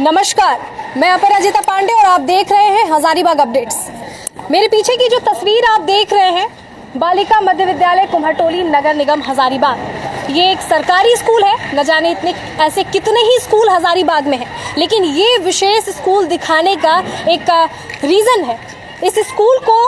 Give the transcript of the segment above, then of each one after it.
नमस्कार, मैं अपराजिता पांडे और आप देख रहे हैं हजारीबाग अपडेट्स। मेरे पीछे की जो तस्वीर आप देख रहे हैं, बालिका मध्य विद्यालय कुम्हटोली नगर निगम हजारीबाग। ये एक सरकारी स्कूल है। न जाने इतने ऐसे कितने ही स्कूल हजारीबाग में हैं, लेकिन ये विशेष स्कूल दिखाने का एक रीज़न है। इस स्कूल को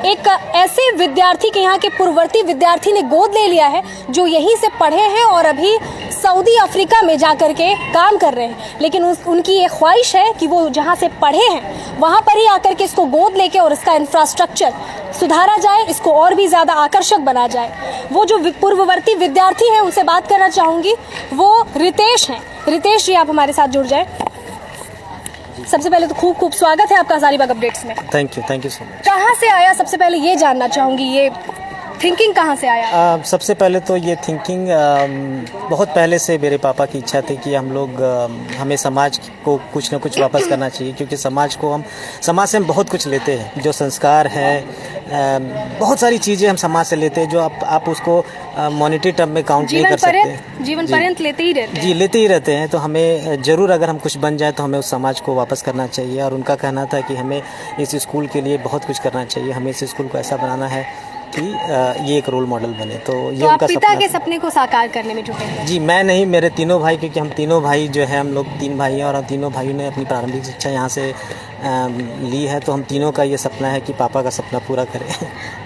एक ऐसे विद्यार्थी के, यहाँ के पूर्ववर्ती विद्यार्थी ने गोद ले लिया है, जो यहीं से पढ़े हैं और अभी सऊदी अफ्रीका में जाकर के काम कर रहे हैं। लेकिन उनकी ये ख्वाहिश है कि वो जहाँ से पढ़े हैं वहाँ पर ही आकर के इसको गोद लेके और इसका इंफ्रास्ट्रक्चर सुधारा जाए, इसको और भी ज़्यादा आकर्षक बना जाए। वो जो पूर्ववर्ती विद्यार्थी हैं उनसे बात करना चाहूँगी, वो रितेश हैं। रितेश जी, आप हमारे साथ जुड़ जाए। सबसे पहले तो खूब खूब स्वागत है आपका हजारीबाग अपडेट्स में। Thank you so much. कहाँ से आया, सबसे पहले ये जानना चाहूँगी, ये थिंकिंग कहाँ से आया? सबसे पहले तो ये थिंकिंग बहुत पहले से मेरे पापा की इच्छा थी कि हम लोग हमें समाज को कुछ ना कुछ वापस करना चाहिए, क्योंकि समाज से हम बहुत कुछ लेते हैं। जो संस्कार है, बहुत सारी चीज़ें हम समाज से लेते हैं, जो आप उसको मॉनेटरी टर्म में काउंट नहीं कर सकते। जीवन पर्यंत लेते ही रहते हैं। जी, लेते ही रहते हैं। तो हमें ज़रूर, अगर हम कुछ बन जाए तो हमें उस समाज को वापस करना चाहिए। और उनका कहना था कि हमें इस स्कूल के लिए बहुत कुछ करना चाहिए, हमें इस स्कूल को ऐसा बनाना है कि ये एक रोल मॉडल बने। तो ये तो उनका पिता के सपने को साकार करने में जुटे हैं? जी, मैं नहीं, मेरे तीनों भाई, क्योंकि हम तीनों भाई जो है, हम लोग 3 भाई हैं और हम तीनों भाइयों ने अपनी प्रारंभिक शिक्षा यहाँ से ली है। तो हम तीनों का ये सपना है कि पापा का सपना पूरा करें।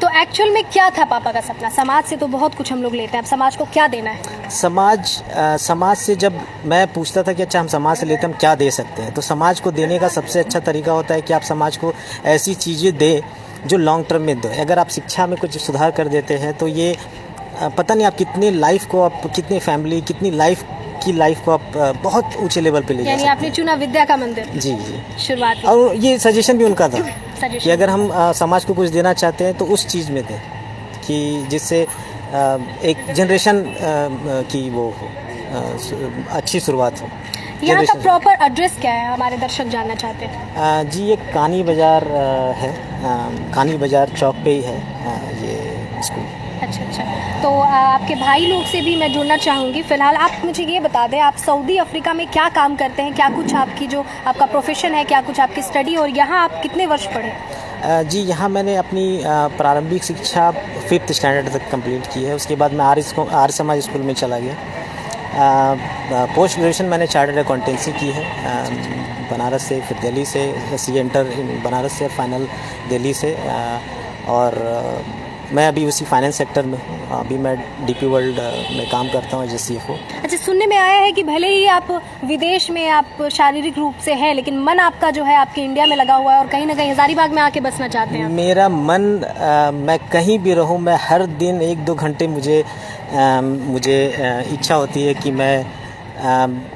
तो एक्चुअल में क्या था पापा का सपना? समाज से तो बहुत कुछ हम लोग लेते हैं, अब समाज को क्या देना है? समाज से जब मैं पूछता था कि अच्छा हम समाज से लेते हैं, हम क्या दे सकते हैं, तो समाज को देने का सबसे अच्छा तरीका होता है कि आप समाज को ऐसी चीज़ें दें जो लॉन्ग टर्म में दो। अगर आप शिक्षा में कुछ सुधार कर देते हैं तो ये पता नहीं आप कितनी लाइफ को, आप कितनी फैमिली, कितनी लाइफ को आप बहुत ऊंचे लेवल पे ले जा सकते हैं। यानी आपने चुना विद्या का मंदिर। जी, शुरुआत। और ये सजेशन भी उनका था कि अगर हम समाज को कुछ देना चाहते हैं तो उस चीज़ में दें कि जिससे एक जनरेशन की वो अच्छी शुरुआत हो। यहाँ का प्रॉपर एड्रेस क्या है, हमारे दर्शक जानना चाहते हैं? जी, ये कानी बाज़ार है, कानी बाज़ार चौक पे ही है ये स्कूल। अच्छा। तो आपके भाई लोग से भी मैं जुड़ना चाहूँगी। फ़िलहाल आप मुझे ये बता दें, आप सऊदी अफ्रीका में क्या काम करते हैं, क्या कुछ आपकी जो आपका प्रोफेशन है, क्या कुछ आपकी स्टडी, और यहाँ आप कितने वर्ष पढ़े? जी, यहाँ मैंने अपनी प्रारंभिक शिक्षा 5th स्टैंडर्ड तक कंप्लीट की है। उसके बाद मैं आर्य समाज स्कूल में चला गया। पोस्ट ग्रेजुएशन मैंने चार्टर्ड अकाउंटेंसी की है, बनारस से, फिर दिल्ली से, सी इंटर बनारस से, फाइनल दिल्ली से। और मैं अभी उसी फाइनेंस सेक्टर में हूँ। अभी मैं डीपी वर्ल्ड में काम करता हूँ एज CFO। अच्छा, सुनने में आया है कि भले ही आप विदेश में आप शारीरिक रूप से हैं, लेकिन मन आपका जो है आपके इंडिया में लगा हुआ है और कहीं ना कहीं हजारीबाग में आके बसना चाहते हैं। मेरा मन, मैं कहीं भी रहूँ, मैं हर दिन 1-2 घंटे मुझे इच्छा होती है कि मैं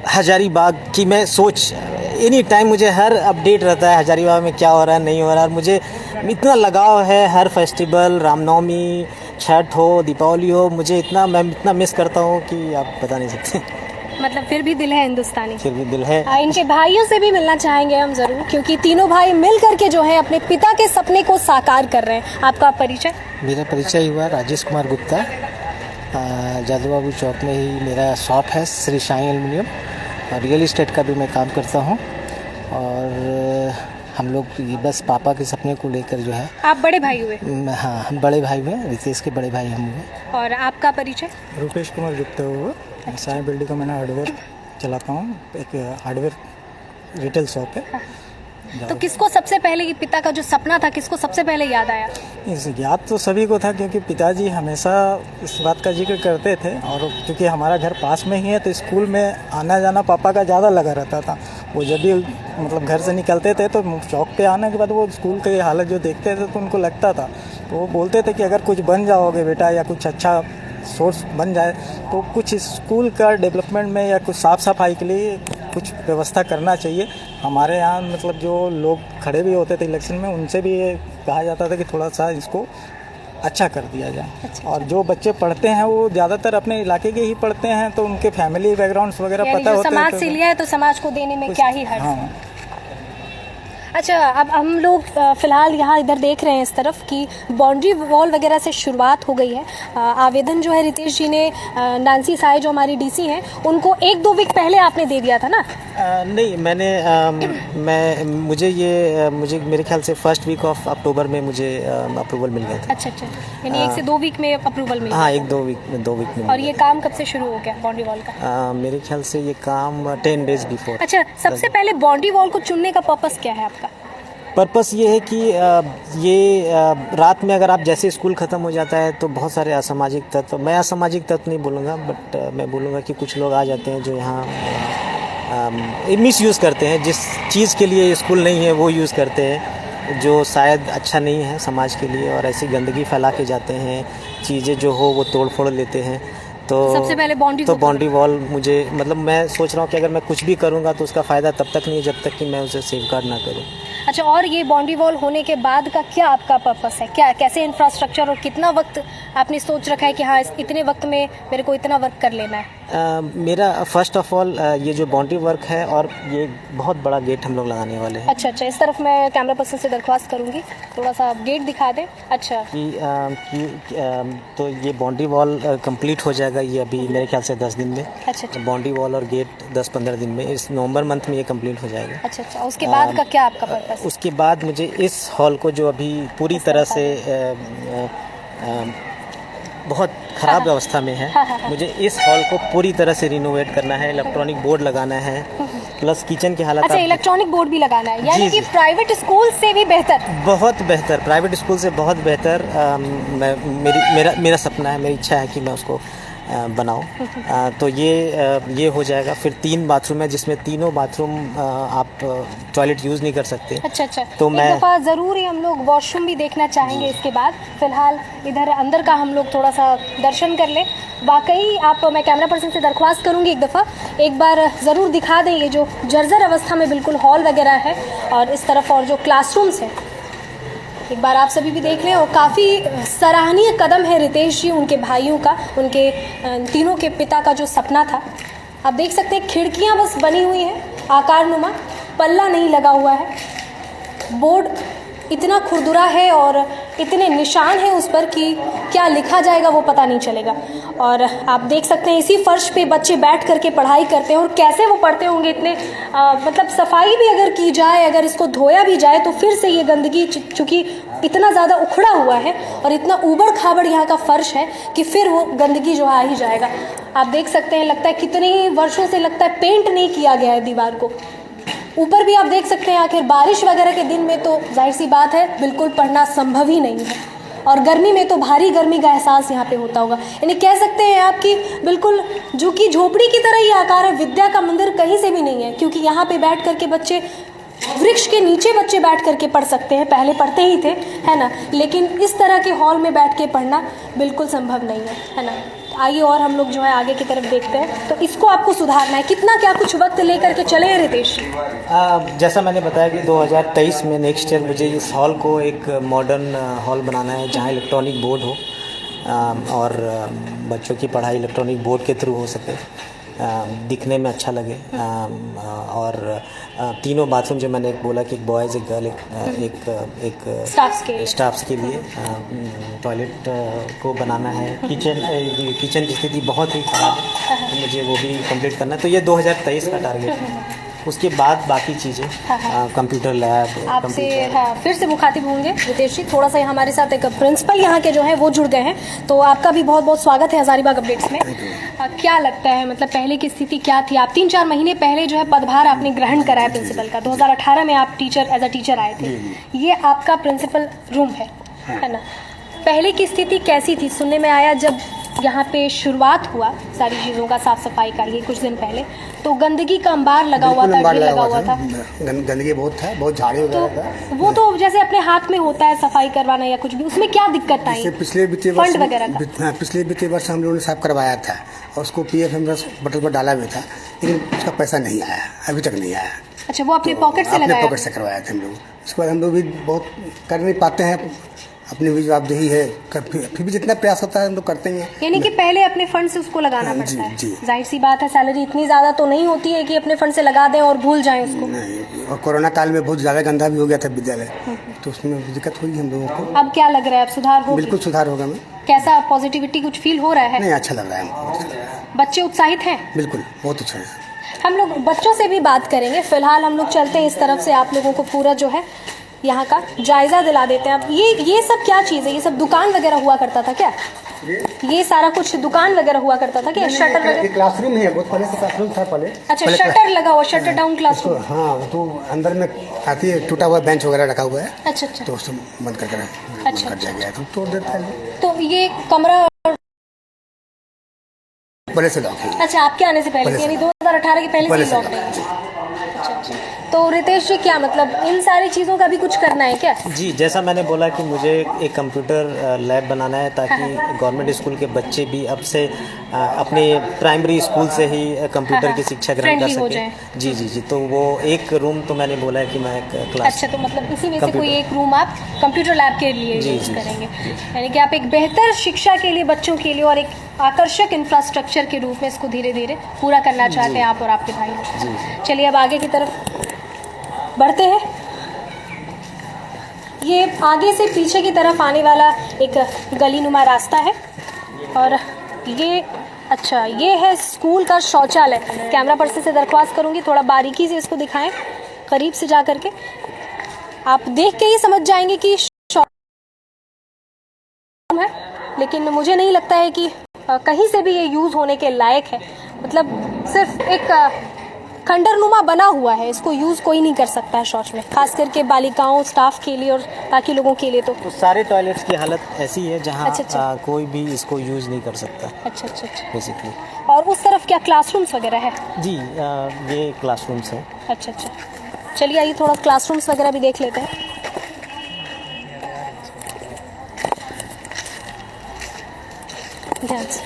हजारीबाग की, मैं सोच एनी टाइम, मुझे हर अपडेट रहता है हजारीबाग में क्या हो रहा है, नहीं हो रहा है। मुझे इतना लगाव है, हर फेस्टिवल, रामनवमी, छठ हो, दीपावली हो, मैं इतना मिस करता हूँ कि आप बता नहीं सकते। मतलब फिर भी दिल है हिंदुस्तानी। फिर भी दिल है। इनके भाइयों से भी मिलना चाहेंगे हम ज़रूर, क्योंकि तीनों भाई मिल करके जो है अपने पिता के सपने को साकार कर रहे हैं। आपका परिचय? मेरा परिचय हुआ राजेश कुमार गुप्ता। जादू बाबू चौक में ही मेरा शॉप है, Shri Sai aluminium. Real estate का भी मैं काम करता हूँ। और हम लोग बस पापा के सपने को लेकर जो है। आप बड़े भाई हुए? हाँ, हम बड़े भाई हुए, रितेश के बड़े भाई हम हुए। और आपका परिचय? रूपेश कुमार गुप्ता हुआ। साईं बिल्डिंग का मैंने हार्डवेयर चलाता हूँ, एक हार्डवेयर रिटेल शॉप है। तो किसको सबसे पहले, ये पिता का जो सपना था, किसको सबसे पहले याद आया? इस याद तो सभी को था, क्योंकि पिताजी हमेशा इस बात का जिक्र करते थे। और क्योंकि हमारा घर पास में ही है, तो स्कूल में आना जाना पापा का ज़्यादा लगा रहता था। वो जब भी मतलब घर से निकलते थे तो चौक पे आने के बाद वो स्कूल की हालत जो देखते थे तो उनको लगता था, तो वो बोलते थे कि अगर कुछ बन जाओगे बेटा, या कुछ अच्छा सोर्स बन जाए, तो कुछ स्कूल का डेवलपमेंट में या कुछ साफ़ सफाई के लिए कुछ व्यवस्था करना चाहिए। हमारे यहाँ मतलब जो लोग खड़े भी होते थे इलेक्शन में, उनसे भी ये कहा जाता था कि थोड़ा सा इसको अच्छा कर दिया जाए। अच्छा। और जो बच्चे पढ़ते हैं वो ज़्यादातर अपने इलाके के ही पढ़ते हैं, तो उनके फैमिली बैकग्राउंड्स वगैरह पता होते हैं। समाज से लिया है तो समाज को देने में क्या ही हर्ज। हाँ। अच्छा, अब हम लोग फिलहाल यहाँ इधर देख रहे हैं इस तरफ कि बाउंड्री वॉल वगैरह से शुरुआत हो गई है। आवेदन जो है रितेश जी ने नांसी साय जो हमारी डीसी हैं उनको 1-2 वीक पहले आपने दे दिया था ना? नहीं, मुझे मेरे ख्याल से फर्स्ट वीक ऑफ अक्टूबर में मुझे अप्रूवल मिल गया था। अच्छा, यानी 1 से 2 वीक में अप्रूवल मिल गया? हाँ, 1-2 वीक में। और ये काम कब से शुरू हो गया बाउंड्री वॉल का? मेरे ख्याल से ये काम 10 डेज बिफोर। अच्छा, सबसे पहले बाउंड्री वॉल को चुनने का पर्पस क्या है आपका? पर्पस ये है कि रात में अगर आप जैसे स्कूल ख़त्म हो जाता है तो बहुत सारे असामाजिक तत्व, मैं असामाजिक तत्व नहीं बोलूँगा, बट मैं बोलूँगा कि कुछ लोग आ जाते हैं जो यहाँ मिस यूज़ करते हैं। जिस चीज़ के लिए स्कूल नहीं है वो यूज़ करते हैं, जो शायद अच्छा नहीं है समाज के लिए, और ऐसी गंदगी फैला के जाते हैं, चीज़ें जो हो वो तोड़ फोड़ लेते हैं। तो सबसे पहले बाउंड्री वॉल मुझे, मतलब मैं सोच रहा हूँ कि अगर मैं कुछ भी करूँगा तो उसका फ़ायदा तब तक नहीं है जब तक कि मैं उसे सेफगार्ड ना करूँ। अच्छा, और ये बाउंड्री वॉल होने के बाद का क्या आपका पर्पस है? क्या कैसे इंफ्रास्ट्रक्चर और कितना वक्त आपने सोच रखा है कि हाँ इतने वक्त में मेरे को इतना वर्क कर लेना है? मेरा फर्स्ट ऑफ ऑल ये जो बाउंड्री वर्क है, और ये बहुत बड़ा गेट हम लोग लगाने वाले हैं। अच्छा, इस तरफ मैं कैमरा पर्सन से दरख्वास्त करूंगी थोड़ा सा गेट दिखा दें। अच्छा, तो ये बाउंड्री वॉल कंप्लीट हो जाएगा ये अभी मेरे ख्याल से 10 दिन में। अच्छा, बाउंड्री वॉल और गेट 10-15 दिन में, इस नवंबर मंथ में ये कंप्लीट हो जाएगा। अच्छा, उसके बाद का क्या आपका पर्पस? उसके बाद मुझे इस हॉल को, जो अभी पूरी तरह से बहुत ख़राब अवस्था में है, मुझे इस हॉल को पूरी तरह से रिनोवेट करना है, इलेक्ट्रॉनिक बोर्ड लगाना है, प्लस किचन की हालत। अच्छा, इलेक्ट्रॉनिक बोर्ड भी लगाना है, यानी कि प्राइवेट स्कूल से भी बेहतर? बहुत बेहतर, प्राइवेट स्कूल से बहुत बेहतर। मेरा सपना है, मेरी इच्छा है कि मैं उसको बनाऊं। तो ये हो जाएगा। फिर 3 बाथरूम है जिसमें तीनों बाथरूम आप टॉयलेट यूज़ नहीं कर सकते। अच्छा, तो एक दफ़ा ज़रूर ही हम लोग वॉशरूम भी देखना चाहेंगे इसके बाद। फिलहाल इधर अंदर का हम लोग थोड़ा सा दर्शन कर लें। वाकई मैं कैमरा पर्सन से दरख्वास्त करूंगी एक बार ज़रूर दिखा दें ये जो जर्जर अवस्था में बिल्कुल हॉल वगैरह है, और इस तरफ और जो क्लासरूम्स हैं एक बार आप सभी भी देख लें। और काफ़ी सराहनीय कदम है रितेश जी, उनके भाइयों का, उनके तीनों के पिता का जो सपना था। आप देख सकते हैं खिड़कियां बस बनी हुई हैं आकारनुमा, पल्ला नहीं लगा हुआ है। बोर्ड इतना खुरदुरा है और इतने निशान हैं उस पर कि क्या लिखा जाएगा वो पता नहीं चलेगा। और आप देख सकते हैं इसी फर्श पे बच्चे बैठ करके पढ़ाई करते हैं, और कैसे वो पढ़ते होंगे इतने मतलब सफाई भी अगर की जाए, अगर इसको धोया भी जाए तो फिर से ये गंदगी, चूँकि इतना ज़्यादा उखड़ा हुआ है और इतना ऊबड़ खाबड़ यहाँ का फर्श है कि फिर वो गंदगी जो आ ही जाएगा। आप देख सकते हैं, लगता है कितने ही वर्षों से लगता है पेंट नहीं किया गया है दीवार को। ऊपर भी आप देख सकते हैं, आखिर बारिश वगैरह के दिन में तो जाहिर सी बात है बिल्कुल पढ़ना संभव ही नहीं है, और गर्मी में तो भारी गर्मी का एहसास यहाँ पे होता होगा। यानी कह सकते हैं आप कि बिल्कुल जो कि झोपड़ी की तरह ही आकार है, विद्या का मंदिर कहीं से भी नहीं है, क्योंकि यहाँ पे बैठ करके बच्चे, वृक्ष के नीचे बच्चे बैठ करके पढ़ सकते हैं, पहले पढ़ते ही थे, है ना, लेकिन इस तरह के हॉल में बैठ के पढ़ना बिल्कुल संभव नहीं है ना। आइए और हम लोग जो है आगे की तरफ देखते हैं। तो इसको आपको सुधारना है, कितना क्या कुछ वक्त लेकर के चले हैं रितेश? जैसा मैंने बताया कि 2023 में नेक्स्ट ईयर मुझे इस हॉल को एक मॉडर्न हॉल बनाना है जहां इलेक्ट्रॉनिक बोर्ड हो, और बच्चों की पढ़ाई इलेक्ट्रॉनिक बोर्ड के थ्रू हो सके, दिखने में अच्छा लगे। और तीनों बाथरूम जो मैंने बोला कि एक बॉयज़, एक गर्ल, एक स्टाफ्स के लिए टॉयलेट को बनाना है। किचन की स्थिति बहुत ही ख़राब है, तो मुझे वो भी कंप्लीट करना है। तो ये 2023 का टारगेट है। उसके बाद बाकी चीज़ें, कंप्यूटर लैब। आपसे फिर से मुखातिब होंगे रितेश जी। थोड़ा सा हमारे साथ एक प्रिंसिपल यहाँ के जो हैं वो जुड़ गए हैं, तो आपका भी बहुत बहुत स्वागत है हज़ारीबाग अपडेट्स में। क्या लगता है, मतलब पहले की स्थिति क्या थी? आप 3-4 महीने पहले जो है पदभार आपने ग्रहण करा है प्रिंसिपल का। 2018 में आप एज अ टीचर आए थे। ये आपका प्रिंसिपल रूम है ना? पहले की स्थिति कैसी थी? सुनने में आया जब यहाँ पे शुरुआत हुआ सारी चीज़ों का, साफ सफाई का, ये कुछ दिन पहले तो गंदगी का अंबार लगा हुआ था, ढेर लगा हुआ था, गंदगी बहुत था, बहुत झाड़ी वगैरह था। वो तो जैसे अपने हाथ में होता है सफाई करवाना या कुछ भी, उसमें क्या दिक्कत आई? पिछले वित्तीय फंड वगैरह का पिछले वित्तीय वर्ष हम लोगों ने साफ करवाया था, और उसको PFM बटन पर डाला भी था, लेकिन उसका पैसा नहीं आया, अभी तक नहीं आया। अच्छा, वो अपने पॉकेट से लगाया? अपने पॉकेट से करवाया था हम लोग। उसके बाद हम लोग भी बहुत कर नहीं पाते हैं, अपनी भी जवाबदेही है, फिर भी जितना प्रयास होता है हम लोग करते ही हैं। यानी कि पहले अपने फंड से उसको लगाना हाँ, पड़ता है। जी। जाहिर सी बात है, सैलरी इतनी ज़्यादा तो नहीं होती है कि अपने फंड से लगा दें और भूल जाएं उसको। नहीं, और कोरोना काल में बहुत ज़्यादा गंदा भी हो गया था विद्यालय, तो उसमें दिक्कत हुई हम लोगों को। अब क्या लग रहा है, अब सुधार हो? बिल्कुल सुधार होगा मैम। कैसा पॉजिटिविटी कुछ फील हो रहा है? नहीं, अच्छा लग रहा है हमको, बहुत अच्छा लग रहा है। बच्चे उत्साहित हैं? बिल्कुल, बहुत अच्छा है। हम लोग बच्चों से भी बात करेंगे। फिलहाल हम लोग चलते हैं इस तरफ से, आप लोगों को पूरा जो है यहाँ का जायजा दिला देते हैं। अब ये सब क्या चीज़ है? ये सब दुकान वगैरह हुआ करता था क्या? ये सारा कुछ दुकान वगैरह हुआ करता था क्या? शटर वगैरह? क्लासरूम है, बहुत पहले से क्लासरूम था पहले। अच्छा, शटर लगा हुआ, शटर डाउन क्लासरूम। हाँ, तो अंदर में आती है, टूटा हुआ बेंच वगैरह रखा हुआ है, अच्छा अच्छा तो उसको बंद कर अच्छा। कर दिया गया है, तो तोड़ देता है। तो ये कमरा पहले से लॉक है। अच्छा, आपके आने से पहले पहले से। यानी 2018 के पहले से पहले ही से लॉक है। अच्छा अच्छा। तो रितेश जी, क्या मतलब इन सारी चीज़ों का भी कुछ करना है क्या? जी, जैसा मैंने बोला कि मुझे एक कंप्यूटर लैब बनाना है ताकि गवर्नमेंट स्कूल के बच्चे भी अब से अपने प्राइमरी स्कूल से ही कंप्यूटर की शिक्षा ग्रहण कर Friendly हो सकें। जाएं। जी जी जी, तो वो एक रूम तो मैंने बोला है कि मैं एक क्लास। अच्छा, तो मतलब इसी में से कोई कंप्यूटर। एक रूम आप कंप्यूटर लैब के लिए जी, यूज जी, करेंगे, यानी कि आप एक बेहतर शिक्षा के लिए बच्चों के लिए और एक आकर्षक इंफ्रास्ट्रक्चर के रूप में इसको धीरे धीरे पूरा करना चाहते हैं आप और आपके भाई लोग। चलिए अब आगे की तरफ बढ़ते हैं। ये आगे से पीछे की तरफ आने वाला एक गलीनुमा रास्ता है और ये अच्छा, ये है स्कूल का शौचालय। कैमरा पर्सन से दरख्वास्त करूंगी थोड़ा बारीकी से इसको दिखाएं, करीब से जा करके। आप देख के ही समझ जाएंगे कि है, लेकिन मुझे नहीं लगता है कि कहीं से भी ये यूज़ होने के लायक है। मतलब सिर्फ एक खंडरनुमा बना हुआ है, इसको यूज़ कोई नहीं कर सकता है शौच में, खास करके बालिकाओं, स्टाफ के लिए और बाकी लोगों के लिए। तो सारे टॉयलेट्स की हालत ऐसी है जहाँ अच्छा, अच्छा। कोई भी इसको यूज़ नहीं कर सकता अच्छा अच्छा अच्छा। बेसिकली। और उस तरफ क्या क्लासरूम्स वगैरह है? जी, ये क्लासरूम्स हैं। अच्छा अच्छा। चलिए आइए थोड़ा क्लासरूम्स वगैरह भी देख लेते हैं। ध्यान से,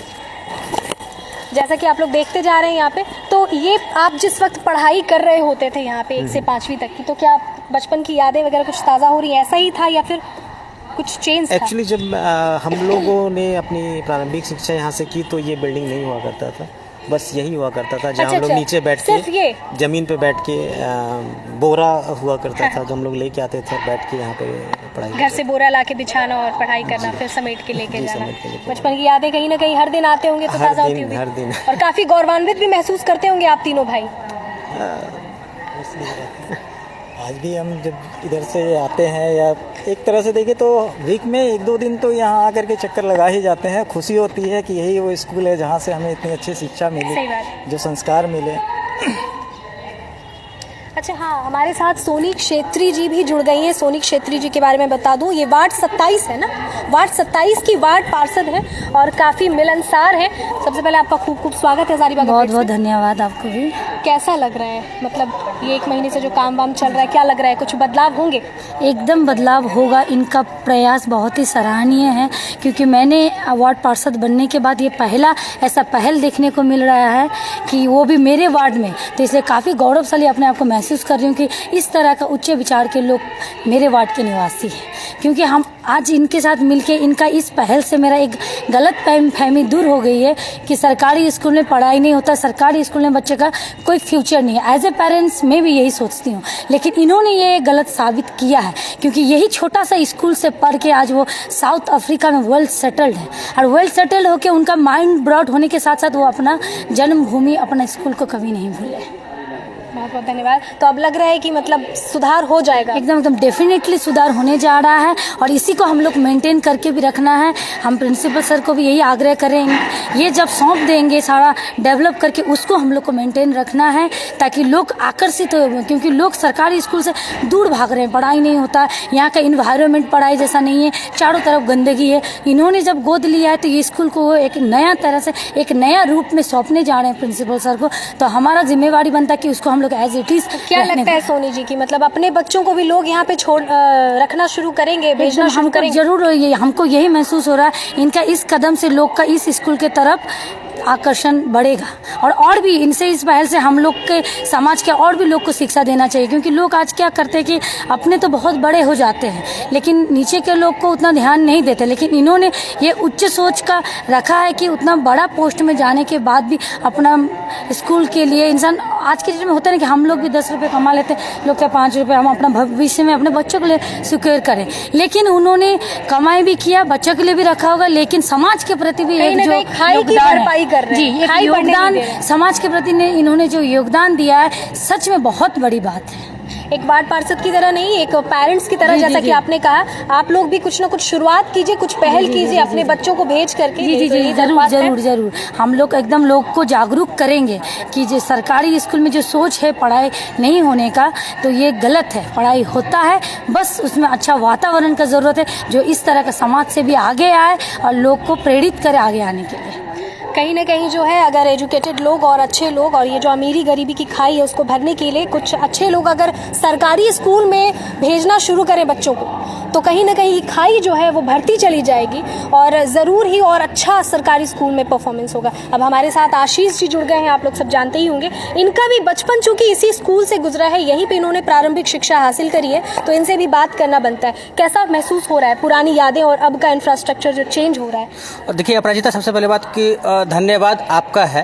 जैसा कि आप लोग देखते जा रहे हैं यहाँ पे, तो ये आप जिस वक्त पढ़ाई कर रहे होते थे यहाँ पे 1 से 5वीं तक की, तो क्या बचपन की यादें वगैरह कुछ ताज़ा हो रही हैं? ऐसा ही था या फिर कुछ चेंज था? एक्चुअली जब हम लोगों ने अपनी प्रारंभिक शिक्षा यहाँ से की तो ये बिल्डिंग नहीं हुआ करता था, बस यही हुआ करता था जहाँ अच्छा, हम लोग अच्छा, नीचे बैठ सिर्फ के ये? ज़मीन पे बैठ के बोरा हुआ करता था जो हम लोग लेके आते थे, बैठ के यहाँ पे पढ़ाई घर से बोरा ला के बिछाना और पढ़ाई करना, फिर समेट के लेके जी, जाना। समेट के लेके। बचपन की यादें कहीं ना कहीं हर दिन आते होंगे तो हर ताज़ा दिन, होती होंगी। हर दिन। और काफ़ी गौरवान्वित भी महसूस करते होंगे आप तीनों भाई। आज भी हम जब इधर से आते हैं या एक तरह से देखें तो वीक में 1-2 दिन तो यहाँ आकर के चक्कर लगा ही जाते हैं। खुशी होती है कि यही वो स्कूल है जहाँ से हमें इतनी अच्छी शिक्षा मिली, सही बात। जो संस्कार मिले। अच्छा हाँ, हमारे साथ सोनी क्षेत्री जी भी जुड़ गई हैं। सोनी क्षेत्री जी के बारे में बता दूं, ये वार्ड 27 है ना, वार्ड 27 की वार्ड पार्षद है और काफ़ी मिलनसार है। सबसे पहले आपका खूब खूब स्वागत है हजारीबाग। बहुत बहुत धन्यवाद आपको भी। कैसा लग रहा है, मतलब ये 1 महीने से जो काम वाम चल रहा है, क्या लग रहा है कुछ बदलाव होंगे? एकदम बदलाव होगा, इनका प्रयास बहुत ही सराहनीय है क्योंकि मैंने वार्ड पार्षद बनने के बाद ये पहला ऐसा पहल देखने को मिल रहा है कि वो भी मेरे वार्ड में, तो इसलिए काफ़ी गौरवशाली अपने आप को महसूस कर रही हूँ कि इस तरह का उच्च विचार के लोग मेरे वार्ड के निवासी हैं। क्योंकि हम आज इनके साथ मिलके इनका इस पहल से मेरा एक गलत फहमी दूर हो गई है कि सरकारी स्कूल में पढ़ाई नहीं होता, सरकारी स्कूल में बच्चे का कोई फ्यूचर नहीं है। एज ए पेरेंट्स मैं भी यही सोचती हूँ, लेकिन इन्होंने ये गलत साबित किया है क्योंकि यही छोटा सा स्कूल से पढ़ के आज वो साउथ अफ्रीका में वेल सेटल्ड है और वेल सेटल्ड होकर उनका माइंड ब्रॉड होने के साथ साथ वो अपना जन्मभूमि, अपना स्कूल को कभी नहीं भूले। बहुत बहुत धन्यवाद। तो अब लग रहा है कि मतलब सुधार हो जाएगा? एकदम डेफिनेटली सुधार होने जा रहा है और इसी को हम लोग मेंटेन करके भी रखना है। हम प्रिंसिपल सर को भी यही आग्रह करेंगे, ये जब सौंप देंगे सारा डेवलप करके उसको हम लोग को मेंटेन रखना है ताकि लोग आकर्षित हो, क्योंकि लोग सरकारी स्कूल से दूर भाग रहे हैं, पढ़ाई नहीं होता, यहाँ का इन्वायरमेंट पढ़ाई जैसा नहीं है, चारों तरफ गंदगी है। इन्होंने जब गोद लिया है तो ये स्कूल को एक नया तरह से एक नया रूप में सौंपने जा रहे हैं प्रिंसिपल सर को, तो हमारा जिम्मेवारी बनता है कि उसको हम लोग एज इट इज। क्या लगता है सोनी जी की, मतलब अपने बच्चों को भी लोग यहाँ पे छोड़ रखना शुरू करेंगे, भेजना शुरू हमको करेंगे? जरूर, ये हमको यही महसूस हो रहा है इनका इस कदम से लोग का इस स्कूल के तरफ आकर्षण बढ़ेगा। और भी इनसे, इस पहल से हम लोग के समाज के और भी लोग को शिक्षा देना चाहिए, क्योंकि लोग आज क्या करते हैं कि अपने तो बहुत बड़े हो जाते हैं लेकिन नीचे के लोग को उतना ध्यान नहीं देते, लेकिन इन्होंने ये उच्च सोच का रखा है कि उतना बड़ा पोस्ट में जाने के बाद भी अपना स्कूल के लिए इंसान, आज के डेट में होता है ना कि हम लोग भी 10 रुपये कमा लेते हैं, लोग क्या 5 रुपये हम अपना भविष्य में अपने बच्चों के लिए सिक्योर करें, लेकिन उन्होंने कमाई भी किया, बच्चों के लिए भी रखा होगा, लेकिन समाज के प्रति भी एक जो भरपाई कर रहे हैं, जी, एक योगदान समाज के प्रति ने इन्होंने जो योगदान दिया है, सच में बहुत बड़ी बात है। एक वार्ड पार्षद की तरह नहीं, एक पेरेंट्स की तरह, जैसा कि आपने कहा, आप लोग भी कुछ ना कुछ शुरुआत कीजिए, कुछ पहल कीजिए अपने बच्चों को भेज करके। जी, जरूर हम लोग एकदम लोग को जागरूक करेंगे कि जो सरकारी स्कूल में जो सोच है पढ़ाई नहीं होने का, तो ये गलत है। पढ़ाई होता है, बस उसमें अच्छा वातावरण का ज़रूरत है जो इस तरह का समाज से भी आगे आए और लोग को प्रेरित करे आगे आने के लिए। कहीं ना कहीं जो है, अगर एजुकेटेड लोग और अच्छे लोग, और ये जो अमीरी गरीबी की खाई है उसको भरने के लिए कुछ अच्छे लोग अगर सरकारी स्कूल में भेजना शुरू करें बच्चों को, तो कहीं ना कहीं खाई जो है वो भरती चली जाएगी और ज़रूर ही और अच्छा सरकारी स्कूल में परफॉर्मेंस होगा। अब हमारे साथ आशीष जी जुड़ गए हैं, आप लोग सब जानते ही होंगे, इनका भी बचपन चूंकि इसी स्कूल से गुजरा है, यहीं पे इन्होंने प्रारंभिक शिक्षा हासिल करी है, तो इनसे भी बात करना बनता है। कैसा महसूस हो रहा है पुरानी यादें और अब का इंफ्रास्ट्रक्चर जो चेंज हो रहा है? देखिए अपराजिता, सबसे पहले बात की धन्यवाद आपका है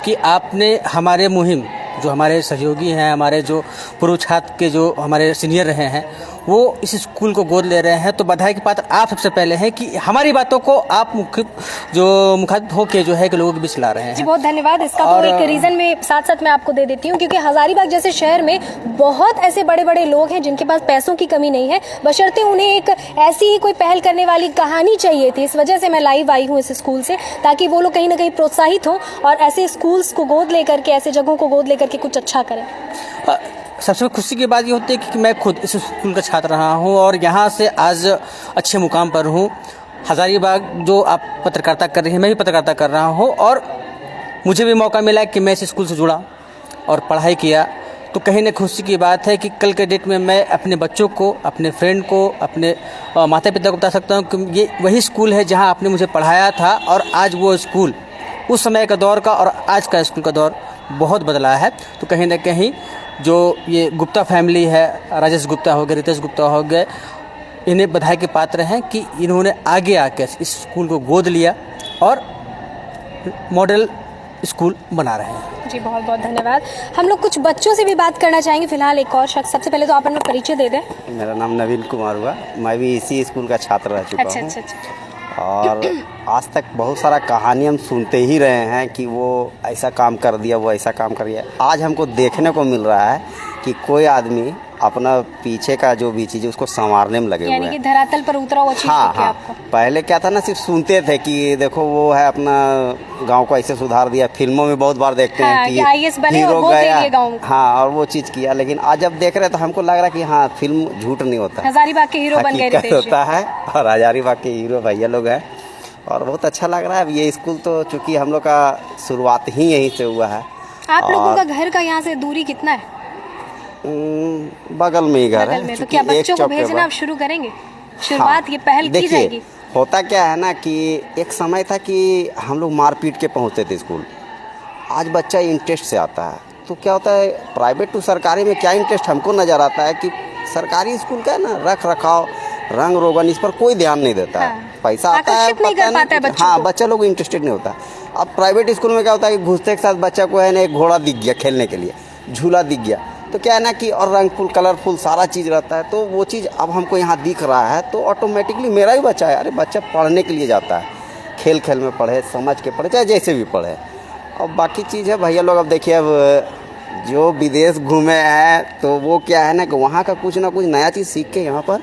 कि आपने हमारे मुहिम, जो हमारे सहयोगी हैं, हमारे जो पूर्व छात्र के जो हमारे सीनियर रहे हैं, वो इस स्कूल को गोद ले रहे हैं, तो बधाई के पात्र आप सबसे पहले हैं कि हमारी बातों को आप मुखातिब होकर जो है कि लोगों के बीच ला रहे हैं। जी, बहुत धन्यवाद। इसका तो एक रीज़न में साथ साथ मैं आपको दे देती हूँ, क्योंकि हजारीबाग जैसे शहर में बहुत ऐसे बड़े बड़े लोग हैं जिनके पास पैसों की कमी नहीं है, बशर्ते उन्हें एक ऐसी ही कोई पहल करने वाली कहानी चाहिए थी। इस वजह से मैं लाइव आई हूँ इस स्कूल से, ताकि वो लोग कहीं ना कहीं प्रोत्साहित हों और ऐसे स्कूल्स को गोद लेकर के, ऐसे जगहों को गोद लेकर के कुछ अच्छा करें। सबसे खुशी की बात ये होती है कि मैं खुद इस स्कूल का छात्र रहा हूँ और यहाँ से आज अच्छे मुकाम पर हूँ। हजारीबाग जो आप पत्रकारिता कर रही हैं, मैं भी पत्रकारिता कर रहा हूँ और मुझे भी मौका मिला कि मैं इस स्कूल से जुड़ा और पढ़ाई किया, तो कहीं ना खुशी की बात है कि कल के डेट में मैं अपने बच्चों को, अपने फ्रेंड को, अपने माता पिता को बता सकता हूँ कि ये वही स्कूल है जहाँ आपने मुझे पढ़ाया था, और आज वो स्कूल, उस समय का दौर का और आज का स्कूल का दौर बहुत बदला है। तो कहीं ना कहीं जो ये गुप्ता फैमिली है, राजेश गुप्ता हो गए, रितेश गुप्ता हो गए, इन्हें बधाई के पात्र हैं कि इन्होंने आगे आकर इस स्कूल को गोद लिया और मॉडल स्कूल बना रहे हैं। जी, बहुत बहुत धन्यवाद। हम लोग कुछ बच्चों से भी बात करना चाहेंगे। फिलहाल एक और शख्स, सबसे पहले तो आप अपना परिचय दे दें। मेरा नाम नवीन कुमार हुआ, मैं भी इसी स्कूल का छात्र रह चुका हूँ। अच्छा। और आज तक बहुत सारा कहानी हम सुनते ही रहे हैं कि वो ऐसा काम कर दिया, वो ऐसा काम कर दिया। आज हमको देखने को मिल रहा है कि कोई आदमी अपना पीछे का जो भी चीज़ है उसको संवारने में लगे हुए हैं, यानी कि धरातल पर उतरा हुआ चीज़। हाँ। पहले क्या था ना, सिर्फ सुनते थे कि देखो वो है अपना गांव को ऐसे सुधार दिया, फिल्मों में बहुत बार देखते हैं कि IAS बने हीरो और वो गया, गाँव। हाँ, और वो चीज़ किया। लेकिन आज जब देख रहे तो हमको लग रहा है कि हाँ, फिल्म झूठ नहीं होता, हजारीबाग के हीरो बन गए होता है, और हजारीबाग के हीरो भैया लोग हैं और बहुत अच्छा लग रहा है। ये स्कूल तो चूँकि हम लोग का शुरुआत ही यहीं से हुआ है। आप लोगों का घर का यहाँ से दूरी कितना है? बगल में ही घर है। तो क्या बच्चों को भेजना अब शुरू करेंगे? शुरुआत हाँ, ये पहल की जाएगी? होता क्या है ना कि एक समय था कि हम लोग मार पीट के पहुँचते थे स्कूल। आज बच्चा इंटरेस्ट से आता है, तो क्या होता है प्राइवेट टू सरकारी में क्या इंटरेस्ट हमको नज़र आता है कि सरकारी स्कूल का है ना, रख रखाव, रंग रोगन, इस पर कोई ध्यान नहीं देता है। पैसा आता है, हाँ, बच्चा लोग इंटरेस्टेड नहीं होता। अब प्राइवेट स्कूल में क्या होता है कि घुसते के साथ बच्चा को है ना एक घोड़ा दिख गया खेलने के लिए, झूला दिख गया, तो क्या है ना कि और रंगफुल कलरफुल सारा चीज़ रहता है, तो वो चीज़ अब हमको यहाँ दिख रहा है, तो ऑटोमेटिकली मेरा ही बच्चा है, अरे बच्चा पढ़ने के लिए जाता है, खेल खेल में पढ़े, समझ के पढ़े, चाहे जैसे भी पढ़े। और बाकी चीज़ है भैया लोग, अब देखिए अब जो विदेश घूमे हैं तो वो क्या है ना कि वहाँ का कुछ ना कुछ नया चीज़ सीख के यहाँ पर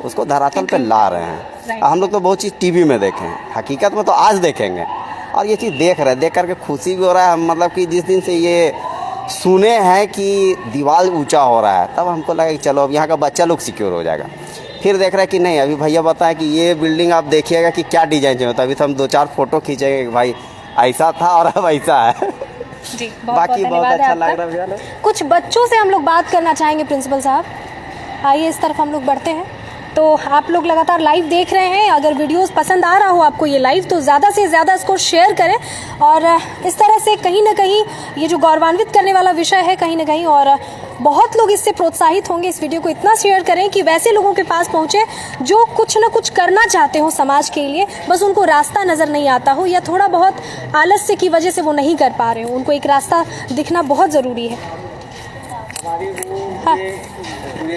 उसको धरातल पे ला रहे हैं। हम लोग तो बहुत चीज़ टीवी में देखे हैं, हकीकत में तो आज देखेंगे, और ये चीज़ देख रहे हैं, देख करके खुशी भी हो रहा है। मतलब कि जिस दिन से ये सुने हैं कि दीवार ऊंचा हो रहा है, तब हमको लगा कि चलो अब यहाँ का बच्चा लोग सिक्योर हो जाएगा। फिर देख रहे हैं कि नहीं, अभी भैया बताया कि ये बिल्डिंग आप देखिएगा कि क्या डिजाइन चाहिए, तो अभी तो हम 2-4 फोटो खींचेंगे कि भाई ऐसा था और अब ऐसा है। जी, बाकी बहुत अच्छा लग रहा है। कुछ बच्चों से हम लोग बात करना चाहेंगे। प्रिंसिपल साहब आइए, इस तरफ हम लोग बढ़ते हैं। तो आप लोग लगातार लाइव देख रहे हैं। अगर वीडियोस पसंद आ रहा हो आपको ये लाइव, तो ज़्यादा से ज़्यादा इसको शेयर करें और इस तरह से कहीं ना कहीं ये जो गौरवान्वित करने वाला विषय है कहीं ना कहीं, और बहुत लोग इससे प्रोत्साहित होंगे। इस वीडियो को इतना शेयर करें कि वैसे लोगों के पास पहुंचे जो कुछ ना कुछ करना चाहते हो समाज के लिए, बस उनको रास्ता नज़र नहीं आता हो या थोड़ा बहुत आलस्य की वजह से वो नहीं कर पा रहे हो। उनको एक रास्ता दिखना बहुत ज़रूरी है। हाँ।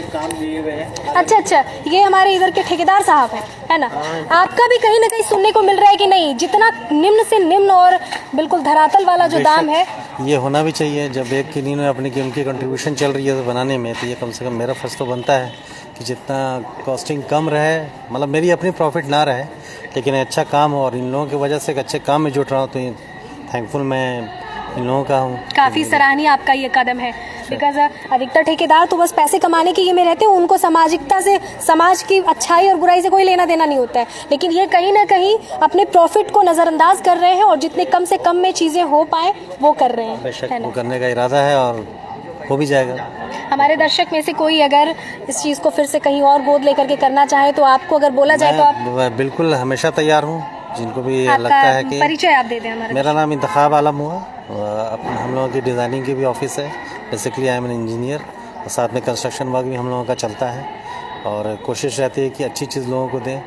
काम दिए हुए हैं। अच्छा, ये हमारे इधर के ठेकेदार साहब हैं, है ना। आपका भी कहीं ना कहीं सुनने को मिल रहा है कि नहीं, जितना निम्न से निम्न और बिल्कुल धरातल वाला जो दाम है ये होना भी चाहिए। जब एक की नींव अपनी उनकी कंट्रीब्यूशन चल रही है तो बनाने में, तो ये कम से कम मेरा फर्ज तो बनता है कि जितना कॉस्टिंग कम रहे, मतलब मेरी अपनी प्रॉफिट ना रहे, लेकिन अच्छा काम हो। और इन लोगों की वजह से एक अच्छे काम में जुट रहा हूँ, तो थैंकफुल मैं इन लोगों का हूँ। काफ़ी सराहनीय आपका ये कदम है, बिकॉज अधिकतर ठेकेदार तो बस पैसे कमाने के ये में रहते हैं। उनको सामाजिकता से, समाज की अच्छाई और बुराई से कोई लेना देना नहीं होता है, लेकिन ये कहीं ना कहीं अपने प्रॉफिट को नज़रअंदाज कर रहे हैं और जितने कम से कम में चीज़ें हो पाए वो कर रहे हैं, बेशक है ना। वो करने का इरादा है और हो भी जाएगा। हमारे दर्शक में से कोई अगर इस चीज़ को फिर से कहीं और गोद लेकर के करना चाहे तो आपको अगर बोला जाए तो आप मैं बिल्कुल हमेशा तैयार हूँ। जिनको भी लगता आपका है कि परिचय आप दे दें हमारा। मेरा नाम इंतखाब आलम हुआ, हम लोगों की डिज़ाइनिंग की भी ऑफिस है। Basically I am an engineer, और साथ में कंस्ट्रक्शन वर्क भी हम लोगों का चलता है, और कोशिश रहती है कि अच्छी चीज़ लोगों को दें।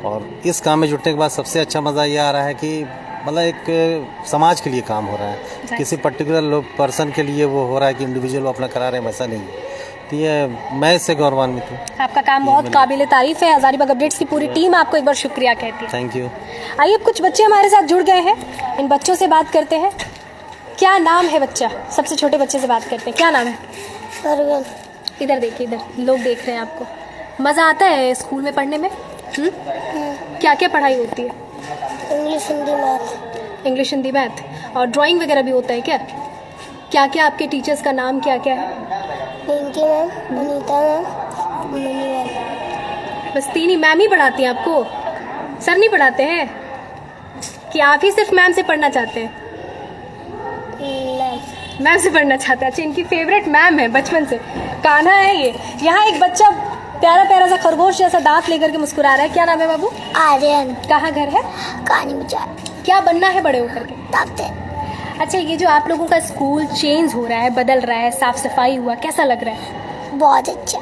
और इस काम में जुटने के बाद सबसे अच्छा मज़ा ये आ रहा है कि मतलब एक समाज के लिए काम हो रहा है, किसी पर्टिकुलर पर्सन के लिए वो हो रहा है कि इंडिविजुअल अपना करा रहे हैं, वैसा नहीं है। तो ये मैं इससे गौरवान्वित हूँ। आपका काम बहुत काबिल तारीफ है। हजारीबाग अपडेट्स की पूरी टीम आपको एक बार शुक्रिया कहती है। Thank you. आइए, अब कुछ बच्चे हमारे साथ जुड़ गए हैं, इन बच्चों से बात करते हैं। क्या नाम है बच्चा? सबसे छोटे बच्चे से बात करते हैं। क्या नाम है? अरविंद। इधर देखिए, इधर लोग देख रहे हैं आपको। मज़ा आता है स्कूल में पढ़ने में? क्या क्या पढ़ाई होती है? English, Hindi, math. English, Hindi, math. और ड्राइंग वगैरह भी होता है क्या? क्या क्या आपके टीचर्स का नाम क्या क्या है? Pinky ma'am, Anita ma'am, Mani ma'am. बस तीन ही मैम ही पढ़ाती हैं आपको? सर नहीं पढ़ाते हैं कि आप ही सिर्फ मैम से पढ़ना चाहते हैं? मैम से पढ़ना चाहते हैं। अच्छा, इनकी फेवरेट मैम है बचपन से, कान्हा है ये। यहाँ एक बच्चा प्यारा प्यारा सा खरगोश जैसा दांत लेकर के मुस्कुरा रहा है। क्या नाम है बाबू? आर्यन। कहाँ घर है? कहानी विचार। क्या बनना है बड़े होकर के? डॉक्टर। अच्छा, ये जो आप लोगों का स्कूल चेंज हो रहा है, बदल रहा है, साफ सफाई हुआ, कैसा लग रहा है? बहुत अच्छा।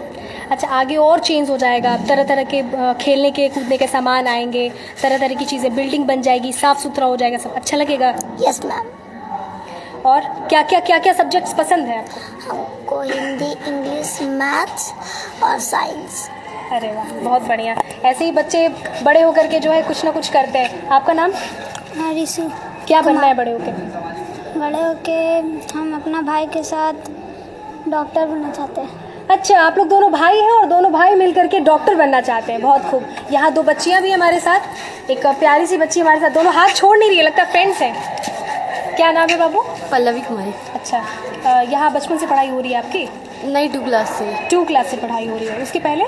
अच्छा, आगे और चेंज हो जाएगा, तरह तरह के खेलने के कूदने के सामान आएंगे, तरह तरह की चीज़ें, बिल्डिंग बन जाएगी, साफ सुथरा हो जाएगा, सब अच्छा लगेगा? Yes ma'am. और क्या क्या सब्जेक्ट्स पसंद है आपको? हमको हिंदी, इंग्लिश, मैथ्स और साइंस। अरे वाह, बहुत बढ़िया। ऐसे ही बच्चे बड़े होकर के जो है कुछ ना कुछ करते हैं। आपका नाम? ऋषि। क्या बनना है बड़े होकर? बड़े होके हम अपना भाई के साथ डॉक्टर बनना चाहते हैं। अच्छा, आप लोग दोनों भाई हैं और दोनों भाई मिलकर के डॉक्टर बनना चाहते हैं। बहुत खूब। यहाँ दो बच्चियाँ भी हमारे साथ, एक प्यारी सी बच्ची हमारे साथ, दोनों हाथ छोड़ नहीं रही है, लगता है फ्रेंड्स हैं। क्या नाम है बाबू? पल्लवी कुमारी। अच्छा, यहाँ बचपन से पढ़ाई हो रही है आपकी? नहीं, 2 क्लास से। 2 क्लास से पढ़ाई हो रही है। उसके पहले?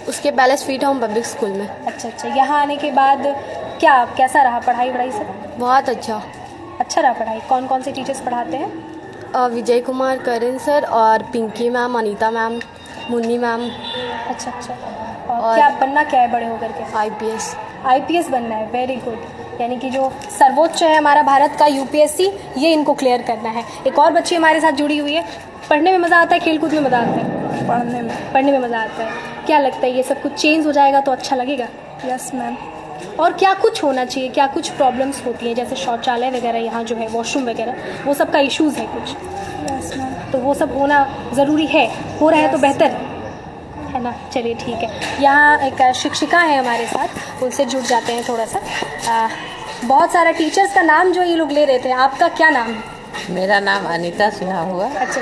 उसके पहले स्वीट होम पब्लिक स्कूल में। अच्छा, यहाँ आने के बाद कैसा रहा पढ़ाई वढ़ाई सब? बहुत अच्छा रहा पढ़ाई। कौन कौन से टीचर्स पढ़ाते हैं? विजय कुमार, करण सर और Pinky ma'am, Anita ma'am, Munni ma'am. अच्छा। और क्या बनना क्या है बड़े होकर के? IPS बनना है। Very good. यानी कि जो सर्वोच्च है हमारा भारत का UPSC, ये इनको क्लियर करना है। एक और बच्ची हमारे साथ जुड़ी हुई है। पढ़ने में मज़ा आता है, खेलकूद में मज़ा आता है? पढ़ने में मज़ा आता है। क्या लगता है ये सब कुछ चेंज हो जाएगा तो अच्छा लगेगा? Yes ma'am. और क्या कुछ होना चाहिए? क्या कुछ प्रॉब्लम्स होती हैं, जैसे शौचालय वगैरह यहाँ जो है, वॉशरूम वगैरह, वो सब का इश्यूज़ है कुछ? Yes ma'am. तो वो सब होना ज़रूरी है, हो रहा है तो बेहतर है ना। चलिए ठीक है। यहाँ एक शिक्षिका है हमारे साथ, उनसे जुड़ जाते हैं थोड़ा सा। बहुत सारा टीचर्स का नाम जो ये लोग ले रहे थे, आपका क्या नाम है? मेरा नाम अनीता सिन्हा हुआ। अच्छा।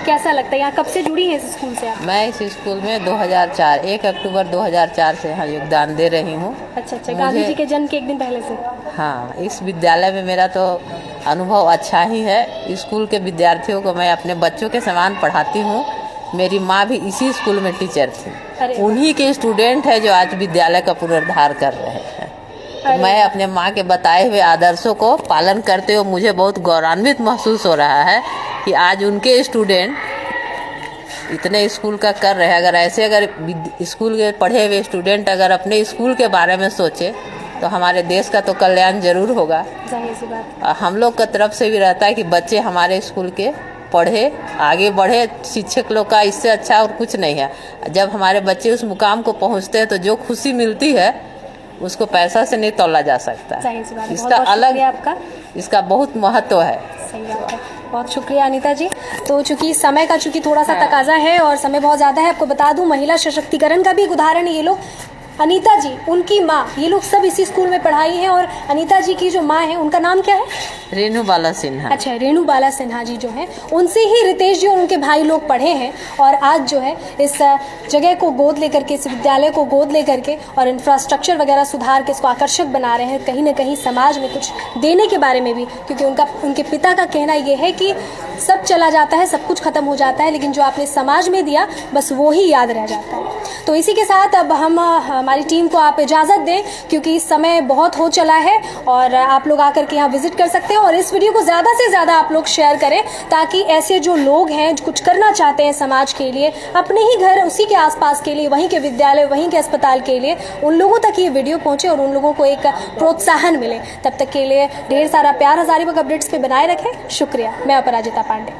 कैसा लगता है? यहाँ कब से जुड़ी हैं इस स्कूल से आप? मैं इस स्कूल में 2004 1 अक्टूबर 2004 से यहाँ योगदान दे रही हूँ। अच्छा। गांधी जी के जन्म के एक दिन पहले से? हाँ, इस विद्यालय में मेरा तो अनुभव अच्छा ही है। स्कूल के विद्यार्थियों को मैं अपने बच्चों के समान पढ़ाती हूँ। मेरी माँ भी इसी स्कूल में टीचर थी। उन्हीं के स्टूडेंट है जो आज विद्यालय का पुनरुद्धार कर रहे हैं। तो मैं अपने माँ के बताए हुए आदर्शों को पालन करते हुए मुझे बहुत गौरवान्वित महसूस हो रहा है कि आज उनके स्टूडेंट इतने स्कूल का कर रहे हैं। अगर ऐसे स्कूल के पढ़े हुए स्टूडेंट अगर अपने स्कूल के बारे में सोचे तो हमारे देश का तो कल्याण जरूर होगा। जाहिर सी बात। हम लोग का तरफ से भी रहता है कि बच्चे हमारे स्कूल के पढ़े, आगे बढ़े। शिक्षक लोग का इससे अच्छा और कुछ नहीं है। जब हमारे बच्चे उस मुकाम को पहुंचते हैं तो जो खुशी मिलती है उसको पैसा से नहीं तोला जा सकता। जाहिर सी बात है। इसका बहुत-बहुत अलग शुक्रिया आपका। इसका बहुत महत्व है। सही बात है। बहुत शुक्रिया अनीता जी। तो चूंकि समय का थोड़ा सा तकाजा है और समय बहुत ज़्यादा है, आपको बता दूं महिला सशक्तिकरण का भी एक उदाहरण है ये लोग। अनीता जी, उनकी माँ, ये लोग सब इसी स्कूल में पढ़ाई है। और अनीता जी की जो माँ है उनका नाम क्या है? रेणु बाला सिन्हा। अच्छा, रेणु बाला सिन्हा जी जो हैं उनसे ही रितेश जी और उनके भाई लोग पढ़े हैं। और आज जो है इस जगह को गोद लेकर के, इस विद्यालय को गोद लेकर के और इंफ्रास्ट्रक्चर वगैरह सुधार के इसको आकर्षक बना रहे हैं। कहीं ना कहीं समाज में कुछ देने के बारे में भी, क्योंकि उनके पिता का कहना ये है कि सब चला जाता है, सब कुछ खत्म हो जाता है, लेकिन जो आपने समाज में दिया बस वो ही याद रह जाता है। तो इसी के साथ अब हमारी टीम को आप इजाज़त दें, क्योंकि समय बहुत हो चला है और आप लोग आकर के यहाँ विजिट कर सकते हैं। और इस वीडियो को ज़्यादा से ज़्यादा आप लोग शेयर करें, ताकि ऐसे जो लोग हैं जो कुछ करना चाहते हैं समाज के लिए, अपने ही घर, उसी के आसपास के लिए, वहीं के विद्यालय, वहीं के अस्पताल के लिए, उन लोगों तक ये वीडियो पहुँचे और उन लोगों को एक प्रोत्साहन मिले। तब तक के लिए ढेर सारा प्यार हजारीबाग अपडेट्स पे बनाए रखें। शुक्रिया। मैं अपराजिता पांडे।